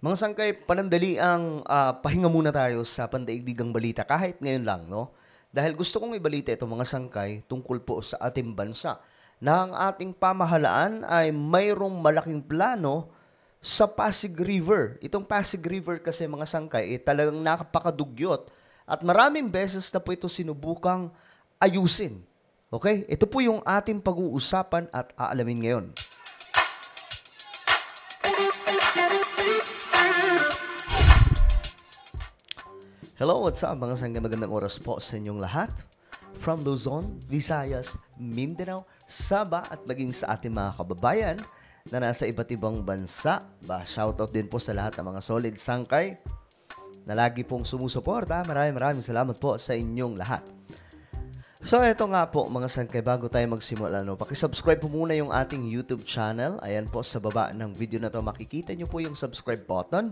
Mga sangkay, panandaliang pahinga muna tayo sa pandaigdigang balita kahit ngayon lang, no? Dahil gusto kong ibalita ito mga sangkay tungkol po sa ating bansa na ang ating pamahalaan ay mayroong malaking plano sa Pasig River. Itong Pasig River kasi mga sangkay talagang nakapakadugyot at maraming beses na po ito sinubukang ayusin. Okay? Ito po yung ating pag-uusapan at aalamin ngayon. Hello, what's up mga sangga? Magandang oras po sa inyong lahat. From Luzon, Visayas, Mindanao, Sabah at maging sa ating mga kababayan na nasa iba't ibang bansa. Shoutout din po sa lahat ng mga solid sangkay na lagi pong sumusuporta. Maraming salamat po sa inyong lahat. So, eto nga po mga sangkay, bago tayo magsimula, pakisubscribe po muna yung ating YouTube channel. Ayan po sa baba ng video na to, makikita nyo po yung subscribe button.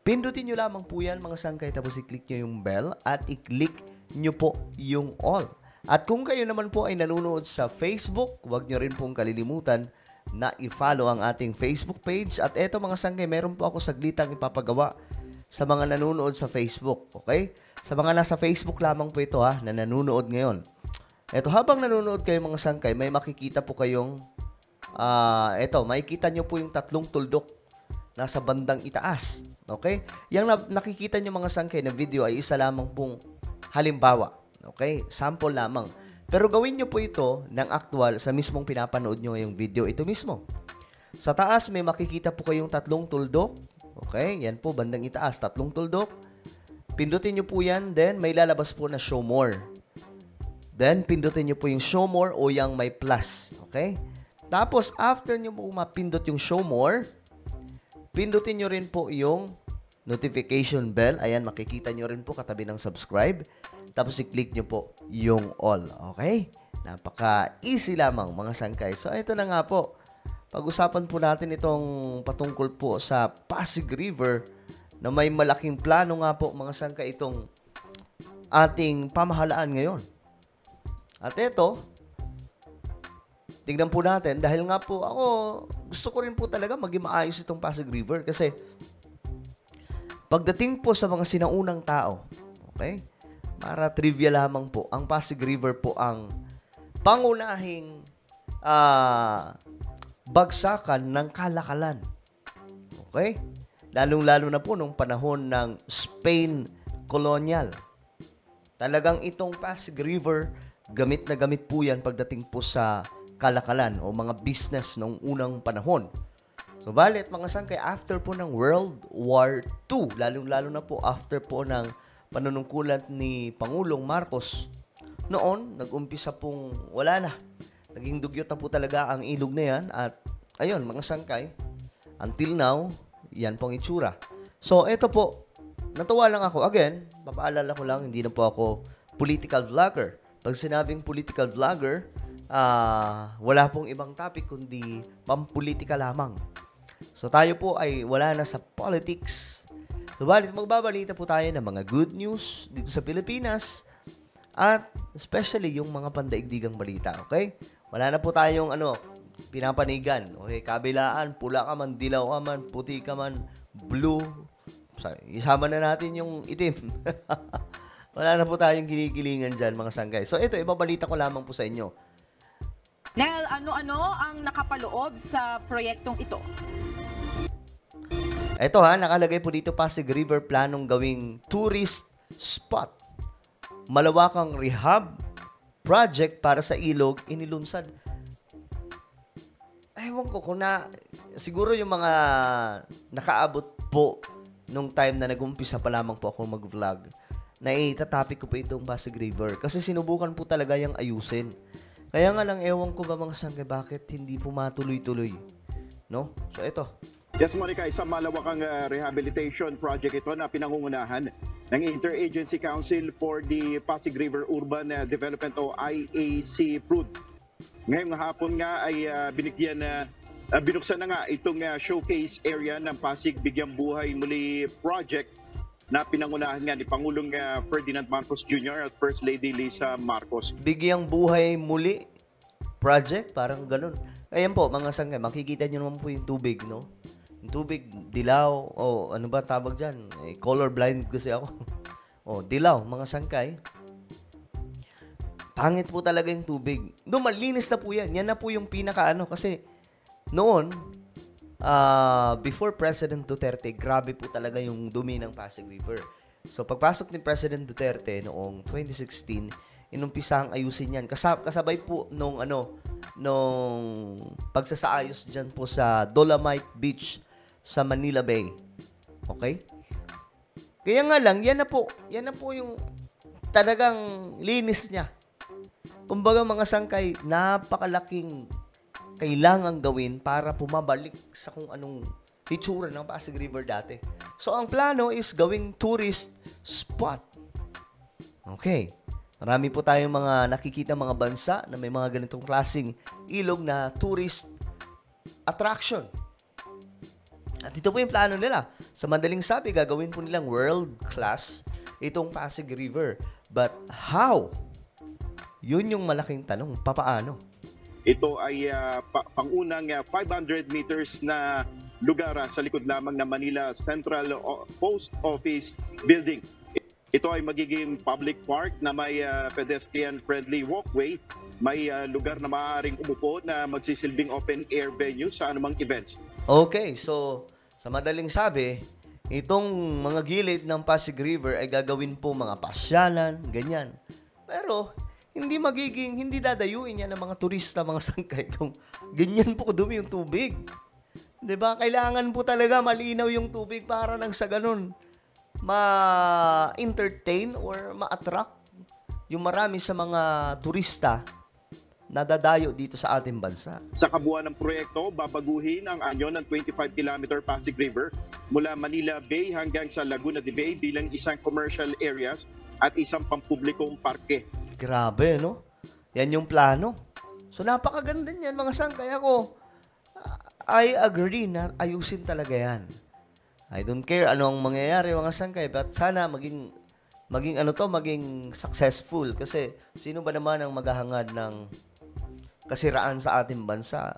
Pindutin nyo lamang po yan mga sangkay, tapos i-click nyo yung bell at i-click nyo po yung all. At kung kayo naman po ay nanonood sa Facebook, huwag nyo rin pong kalilimutan na i-follow ang ating Facebook page. At eto mga sangkay, meron po ako saglitang ipapagawa sa mga nanonood sa Facebook. Okay? Sa mga nasa Facebook lamang po ito na nanonood ngayon. Eto, habang nanonood kayo mga sangkay, may makikita po kayong, makikita nyo po yung tatlong tuldok nasa bandang itaas. Okay? Yang nakikita nyo mga sangkay na video ay isa lamang pong halimbawa. Okay? Sample lamang. Pero gawin nyo po ito ng actual sa mismong pinapanood nyo ngayong video. Ito mismo. Sa taas may makikita po kayong tatlong tuldok. Okay? Yan po, bandang itaas. Tatlong tuldok. Pindutin nyo po yan. Then may lalabas po na show more. Then pindutin nyo po yung show more o yung may plus. Okay? Tapos after nyo po mapindot yung show more, pindutin nyo rin po yung notification bell. Ayan, makikita nyo rin po katabi ng subscribe. Tapos i-click nyo po yung all. Okay? Napaka-easy lamang mga sangkay. So, ito na nga po. Pag-usapan po natin itong patungkol po sa Pasig River na may malaking plano nga po mga sangkay itong ating pamahalaan ngayon. At ito, tingnan po natin, dahil nga po ako, gusto ko rin po talaga maging maayos itong Pasig River kasi pagdating po sa mga sinaunang tao, okay, para trivia lamang po, ang Pasig River po ang pangunahing bagsakan ng kalakalan. Okay? Lalong-lalo na po nung panahon ng Spain colonial. Talagang itong Pasig River, gamit na gamit po yan pagdating po sa kalakalan o mga business noong unang panahon. So, balit mga sangkay, after po ng World War II, lalong-lalo na po after po ng panunungkulan ni Pangulong Marcos, noon, nag-umpisa pong wala na. Naging dugyot na po talaga ang ilog na yan at ayun, mga sangkay, until now, yan pong itsura. So, eto po, natuwa lang ako. Again, papaalala ko lang, hindi na po ako political vlogger. Pag sinabing political vlogger, wala pong ibang topic kundi pampolitika lamang. So tayo po ay wala na sa politics. Subalit magbabalita po tayo ng mga good news dito sa Pilipinas at especially yung mga pandaigdigang balita, okay? Wala na po tayong pinapanigan. Okay, kabilaan, pula ka man, dilaw ka man, puti ka man, blue. Isama na natin yung itim. Wala na po tayong ginigilingan dyan mga sangkay. So ito, ibabalita ko lamang po sa inyo. Nel, ano-ano ang nakapaloob sa proyektong ito? Ito nakalagay po dito, Pasig River planong gawing tourist spot. Malawakang rehab project para sa ilog inilunsad. Ewan ko kung siguro yung mga nakaabot po nung time na nag-umpisa pa lamang po ako mag-vlog, na itatopic ko po itong Pasig River. Kasi sinubukan po talaga yung ayusin. Kaya nga lang, ewan ko ba mga sangkay, bakit hindi po matuloy-tuloy? No? So, ito. Yes, Monica, isang malawakang rehabilitation project ito na pinangungunahan ng Interagency Council for the Pasig River Urban Development o IAC PRUD. Ngayong hapon nga ay binuksan na nga itong showcase area ng Pasig Bigyang Buhay Muli project na pinangunahan nga ni Pangulong Ferdinand Marcos Jr. at First Lady Lisa Marcos. Bigyang Buhay Muli project, parang ganun. Ayan po, mga sangkay, makikita nyo naman po yung tubig, no? Yung tubig, dilaw, o ano ba tawag dyan? Color blind kasi ako. Dilaw, mga sangkay. Pangit po talaga yung tubig. Doon, malinis na po yan. Yan na po yung pinaka-ano. Kasi noon, before President Duterte, grabe po talaga yung dumi ng Pasig River. So, pagpasok ni President Duterte noong 2016, inumpisang ayusin yan. Kasabay po nung pagsasaayos dyan po sa Dolomite Beach sa Manila Bay. Okay? Kaya nga lang, yan na po yung talagang linis niya. Kumbaga mga sangkay, napakalaking kailangang gawin para pumabalik sa kung anong itsura ng Pasig River dati. So, ang plano is gawing tourist spot. Okay. Marami po tayong mga nakikita mga bansa na may mga ganitong klaseng ilog na tourist attraction. At ito po yung plano nila. Sa madaling sabi, gagawin po nilang world-class itong Pasig River. But how? Yun yung malaking tanong. Papaano? Ito ay pangunang 500 meters na lugar sa likod lamang ng Manila Central Post Office Building. Ito ay magiging public park na may pedestrian-friendly walkway. May lugar na maaaring umupo na magsisilbing open-air venue sa anumang events. Okay, so sa madaling sabi, itong mga gilid ng Pasig River ay gagawin po mga pasyalan, ganyan. Pero hindi dadayuin yan ng mga turista, mga sangkay kung ganyan po dumi yung tubig. 'Di ba? Kailangan po talaga malinaw yung tubig para nang sa ganun ma-entertain or ma-attract yung marami sa mga turista na dadayo dito sa ating bansa. Sa kabuuan ng proyekto, babaguhin ang anyo ng 25-kilometer Pasig River mula Manila Bay hanggang sa Laguna de Bay bilang isang commercial areas at isang pampublikong parke. Grabe, no? Yan yung plano. So, napakaganda niyan, mga sangkay. Ako, I agree na ayusin talaga yan. I don't care anong mangyayari, mga sangkay, but sana maging successful. Kasi, sino ba naman ang maghahangad ng kasiraan sa ating bansa?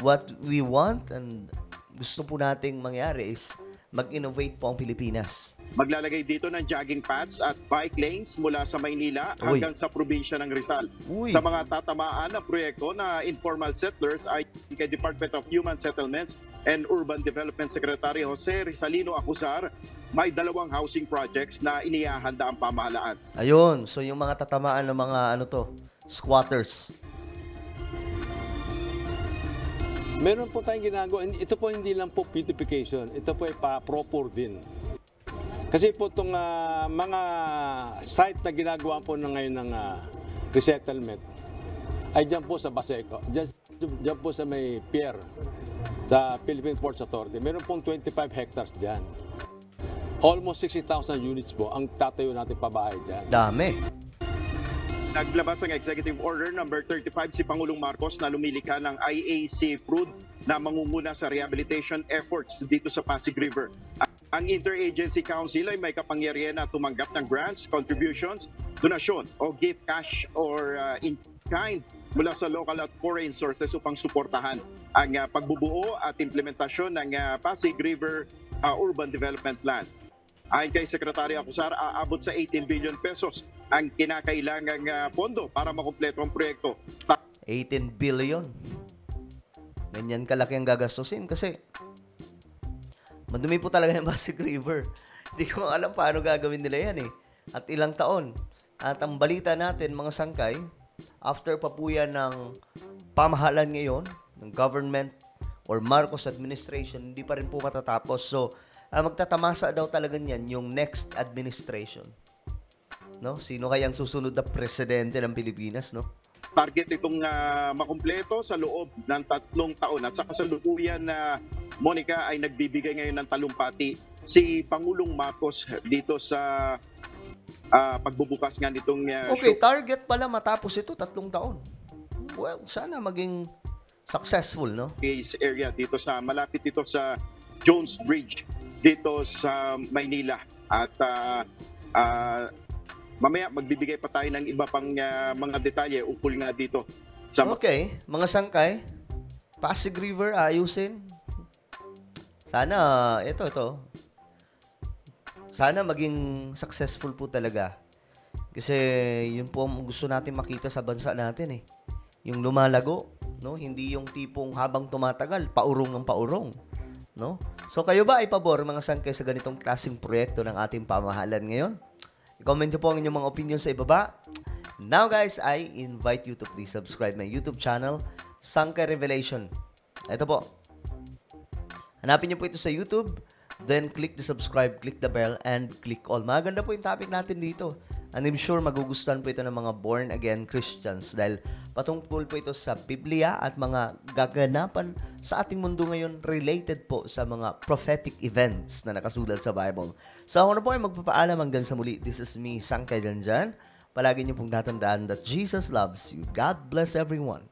What we want and gusto po nating mangyari is mag-innovate po ang Pilipinas. Maglalagay dito ng jogging paths at bike lanes mula sa Maynila hanggang sa probinsya ng Rizal. Sa mga tatamaan ng proyekto na informal settlers ay kay Department of Human Settlements and Urban Development Secretary Jose Rizalino Acuzar, may 2 housing projects na inihahanda ang pamahalaan. Ayun, so yung mga tatamaan ng mga squatters. Meron po tayong ginagawa. Ito po hindi lang po beautification. Ito po ay pa-proper din. Kasi po itong mga site na ginagawa po na ngayon ng resettlement ay dyan po sa Baseco. Dyan po sa may pier sa Philippine Ports Authority. Meron pong 25 hectares dyan. Almost 60,000 units po ang tatayo natin pabahay dyan. Dami. Naglabas ang Executive Order number 35 si Pangulong Marcos na lumilikha ng IAC PRUD na mangunguna sa rehabilitation efforts dito sa Pasig River. Ang Interagency Council ay may kapangyarihan na tumanggap ng grants, contributions, donasyon o gift cash or in kind mula sa local at foreign sources upang suportahan ang pagbubuo at implementasyon ng Pasig River Urban Development Plan. Ayon kay Secretary Acuzar, aabot sa 18 billion pesos ang kinakailangang pondo para makumpleto ang proyekto. 18 billion. Ganyan kalaki ang gagastusin kasi madumi po talaga yung Pasig River. Hindi ko alam paano gagawin nila yan eh. At ilang taon. At ang balita natin, mga sangkay, after pa po yan ng pamahalan ngayon, ng government or Marcos administration, hindi pa rin po matatapos. So, magtatamasa daw talaga niyan yung next administration. No? Sino kayang susunod na presidente ng Pilipinas, no? Target itong makumpleto sa loob ng 3 taon. At sa kasalukuyan na Monica ay nagbibigay ngayon ng talumpati si Pangulong Marcos dito sa pagbubukas nga nitong okay, target pala matapos ito 3 taon. Well, sana maging successful, no? Case area dito sa malapit dito sa Jones Bridge dito sa Maynila. At mamaya magbibigay pa tayo ng iba pang mga detalye ukol nga dito. Okay, mga sangkay, Pasig River ayusin. Sana, ito. Sana maging successful po talaga. Kasi yun po ang gusto natin makita sa bansa natin eh. Yung lumalago, no? Hindi yung tipong habang tumatagal, paurong ng paurong, no? So kayo ba ay pabor mga sangkay sa ganitong klaseng proyekto ng ating pamahalan ngayon? I-comment nyo po ang inyong mga opinion sa ibaba. Now guys, I invite you to please subscribe my YouTube channel, Sangkay Revelation. Ito po. Hanapin nyo po ito sa YouTube, then click the subscribe, click the bell, and click all. Maganda po yung topic natin dito. And I'm sure magugustuhan po ito ng mga born-again Christians dahil patungkol po ito sa Biblia at mga gaganapan sa ating mundo ngayon related po sa mga prophetic events na nakasulat sa Bible. So ako na po ay magpapaalam hanggang sa muli. This is me, Sangkay Janjan. Palagi niyo pong tatandaan that Jesus loves you. God bless everyone.